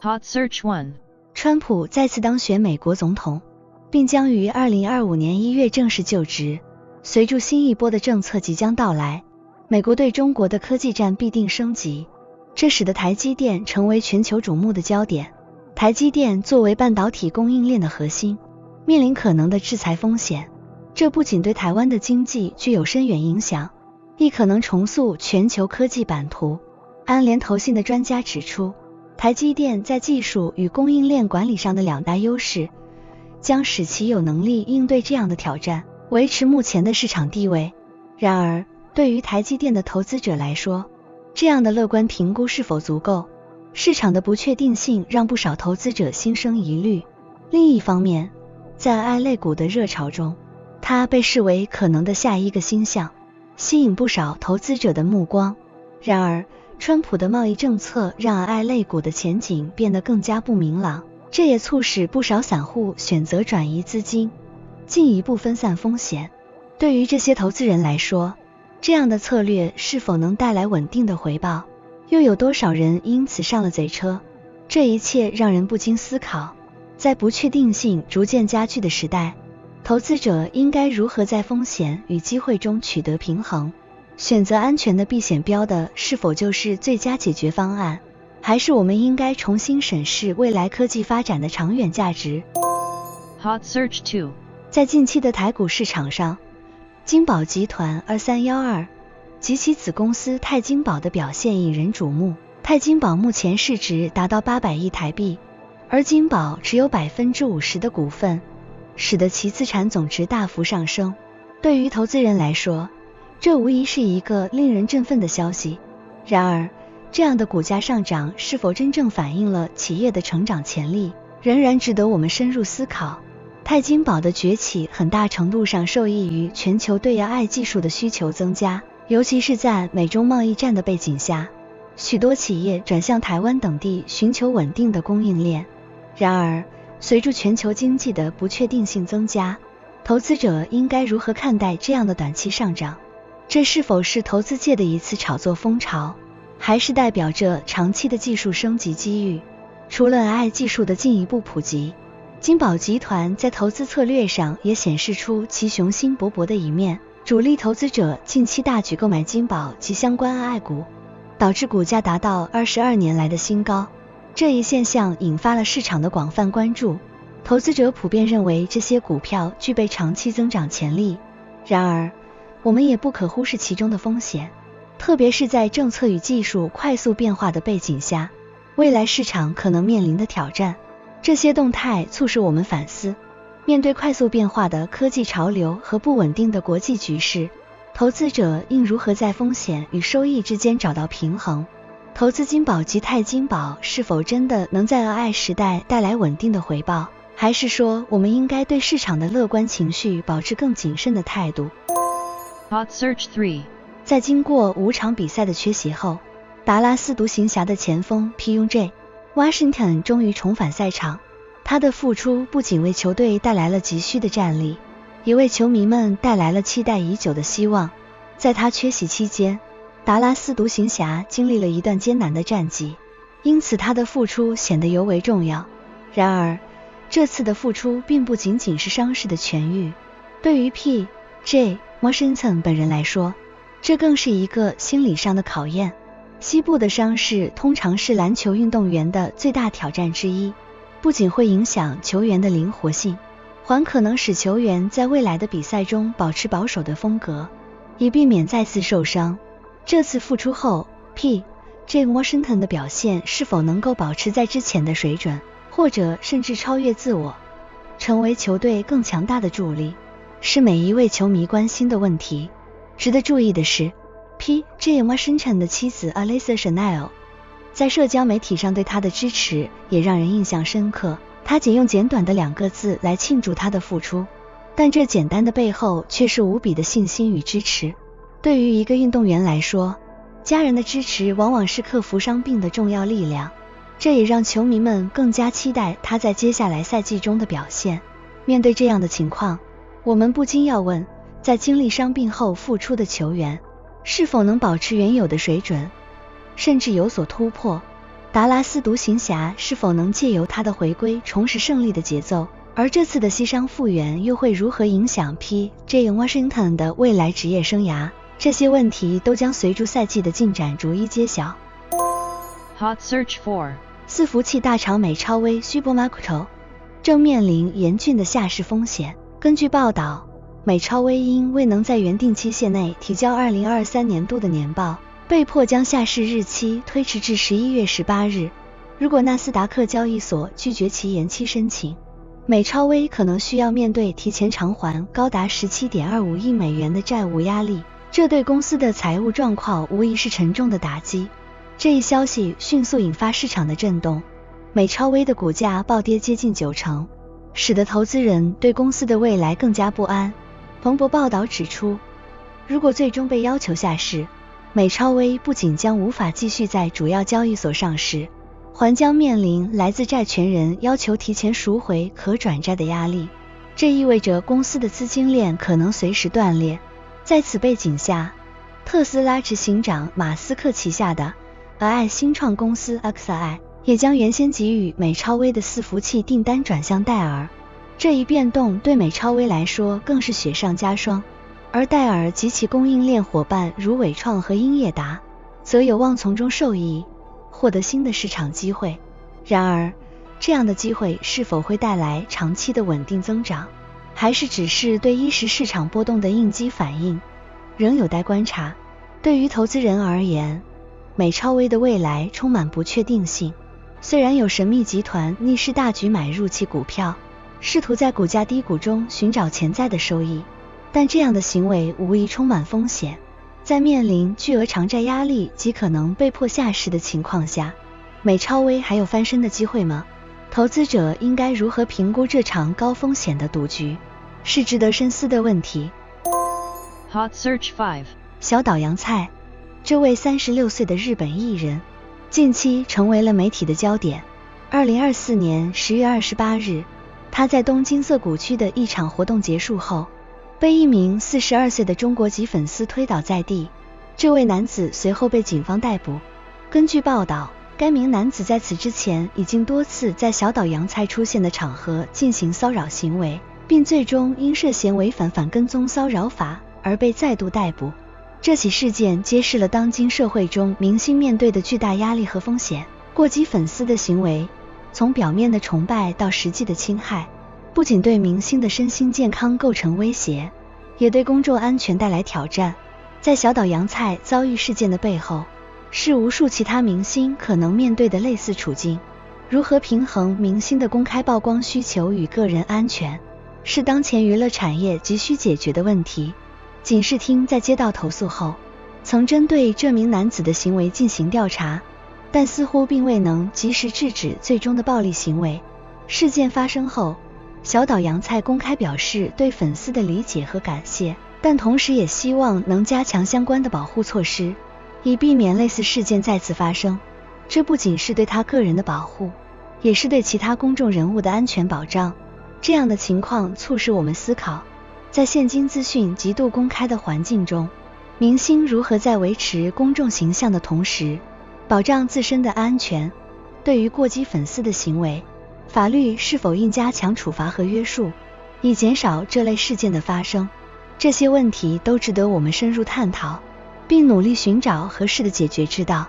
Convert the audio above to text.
Hot Search 1。川普再次当选美国总统，并将于2025年1月正式就职。随着新一波的政策即将到来，美国对中国的科技战必定升级，这使得台积电成为全球瞩目的焦点。台积电作为半导体供应链的核心，面临可能的制裁风险，这不仅对台湾的经济具有深远影响，亦可能重塑全球科技版图。安联投信的专家指出，台积电在技术与供应链管理上的两大优势，将使其有能力应对这样的挑战，维持目前的市场地位。然而，对于台积电的投资者来说，这样的乐观评估是否足够？市场的不确定性让不少投资者心生疑虑。另一方面，在 AI 类股的热潮中，它被视为可能的下一个新项，吸引不少投资者的目光。然而，川普的贸易政策让 AI 类股的前景变得更加不明朗，这也促使不少散户选择转移资金，进一步分散风险。对于这些投资人来说，这样的策略是否能带来稳定的回报？又有多少人因此上了贼车？这一切让人不禁思考，在不确定性逐渐加剧的时代，投资者应该如何在风险与机会中取得平衡？选择安全的避险标的是否就是最佳解决方案？还是我们应该重新审视未来科技发展的长远价值？ Hot Search 2。在近期的台股市场上，金宝集团2312及其子公司泰金宝的表现引人瞩目。泰金宝目前市值达到800亿台币，而金宝持有50%的股份，使得其资产总值大幅上升。对于投资人来说，这无疑是一个令人振奋的消息。然而，这样的股价上涨是否真正反映了企业的成长潜力，仍然值得我们深入思考。泰金宝的崛起很大程度上受益于全球对 AI 技术的需求增加，尤其是在美中贸易战的背景下，许多企业转向台湾等地寻求稳定的供应链。然而，随着全球经济的不确定性增加，投资者应该如何看待这样的短期上涨？这是否是投资界的一次炒作风潮，还是代表着长期的技术升级机遇？除了 AI 技术的进一步普及，金宝集团在投资策略上也显示出其雄心勃勃的一面。主力投资者近期大举购买金宝及相关 AI 股，导致股价达到22年来的新高。这一现象引发了市场的广泛关注，投资者普遍认为这些股票具备长期增长潜力。然而，我们也不可忽视其中的风险，特别是在政策与技术快速变化的背景下，未来市场可能面临的挑战。这些动态促使我们反思，面对快速变化的科技潮流和不稳定的国际局势，投资者应如何在风险与收益之间找到平衡？投资金宝及泰金宝是否真的能在 AI 时代带来稳定的回报？还是说我们应该对市场的乐观情绪保持更谨慎的态度？ Hot Search 3。在经过5场比赛的缺席后，达拉斯独行侠的前锋 PJ Washington 终于重返赛场。他的复出不仅为球队带来了急需的战力，也为球迷们带来了期待已久的希望。在他缺席期间，达拉斯独行侠经历了一段艰难的战绩，因此他的复出显得尤为重要。然而，这次的复出并不仅仅是伤势的痊愈，对于 PJ Washington 本人来说，这更是一个心理上的考验。膝部的伤势通常是篮球运动员的最大挑战之一，不仅会影响球员的灵活性，还可能使球员在未来的比赛中保持保守的风格，以避免再次受伤。这次复出后 PJ Washington 的表现是否能够保持在之前的水准，或者甚至超越自我，成为球队更强大的助力，是每一位球迷关心的问题。值得注意的是， PJ Washington 的妻子 Alyssa Chanel 在社交媒体上对他的支持也让人印象深刻。他仅用简短的2个字来庆祝他的复出，但这简单的背后却是无比的信心与支持。对于一个运动员来说，家人的支持往往是克服伤病的重要力量，这也让球迷们更加期待他在接下来赛季中的表现。面对这样的情况，我们不禁要问，在经历伤病后复出的球员，是否能保持原有的水准，甚至有所突破？达拉斯独行侠是否能借由他的回归重拾胜利的节奏，而这次的膝伤复原又会如何影响 P.J. Washington 的未来职业生涯？这些问题都将随着赛季的进展逐一揭晓。Hot Search 4伺服器大厂美超微 Supermicro 正面临严峻的下市风险。根据报道，美超微因未能在原定期限内提交2023年度的年报，被迫将下市日期推迟至11月18日。如果纳斯达克交易所拒绝其延期申请，美超微可能需要面对提前偿还高达17.25亿美元的债务压力，这对公司的财务状况无疑是沉重的打击。这一消息迅速引发市场的震动，美超微的股价暴跌接近90%，使得投资人对公司的未来更加不安。彭博报道指出，如果最终被要求下市，美超微不仅将无法继续在主要交易所上市，还将面临来自债权人要求提前赎回可转债的压力，这意味着公司的资金链可能随时断裂。在此背景下，特斯拉执行长马斯克旗下的 AI 新创公司 xAI 也将原先给予美超微的伺服器订单转向戴尔，这一变动对美超微来说更是雪上加霜，而戴尔及其供应链伙伴如伟创和英业达则有望从中受益，获得新的市场机会。然而，这样的机会是否会带来长期的稳定增长，还是只是对一时市场波动的应激反应，仍有待观察。对于投资人而言，美超微的未来充满不确定性。虽然有神秘集团逆势大举买入其股票，试图在股价低谷中寻找潜在的收益，但这样的行为无疑充满风险。在面临巨额偿债压力及可能被迫下市的情况下，美超微还有翻身的机会吗？投资者应该如何评估这场高风险的赌局，是值得深思的问题。 Hot Search 5小岛洋菜，这位36岁的日本艺人近期成为了媒体的焦点。2024年10月28日，他在东京涩谷区的一场活动结束后，被一名42岁的中国籍粉丝推倒在地，这位男子随后被警方逮捕。根据报道，该名男子在此之前已经多次在小岛洋菜出现的场合进行骚扰行为，并最终因涉嫌违反反跟踪骚扰法而被再度逮捕。这起事件揭示了当今社会中明星面对的巨大压力和风险。过激粉丝的行为，从表面的崇拜到实际的侵害，不仅对明星的身心健康构成威胁，也对公众安全带来挑战。在小岛洋菜遭遇事件的背后，是无数其他明星可能面对的类似处境。如何平衡明星的公开曝光需求与个人安全，是当前娱乐产业急需解决的问题。警视厅在接到投诉后，曾针对这名男子的行为进行调查，但似乎并未能及时制止最终的暴力行为。事件发生后，小岛洋菜公开表示对粉丝的理解和感谢，但同时也希望能加强相关的保护措施，以避免类似事件再次发生。这不仅是对他个人的保护，也是对其他公众人物的安全保障。这样的情况促使我们思考，在现今资讯极度公开的环境中，明星如何在维持公众形象的同时，保障自身的安全。对于过激粉丝的行为，法律是否应加强处罚和约束，以减少这类事件的发生？这些问题都值得我们深入探讨，并努力寻找合适的解决之道。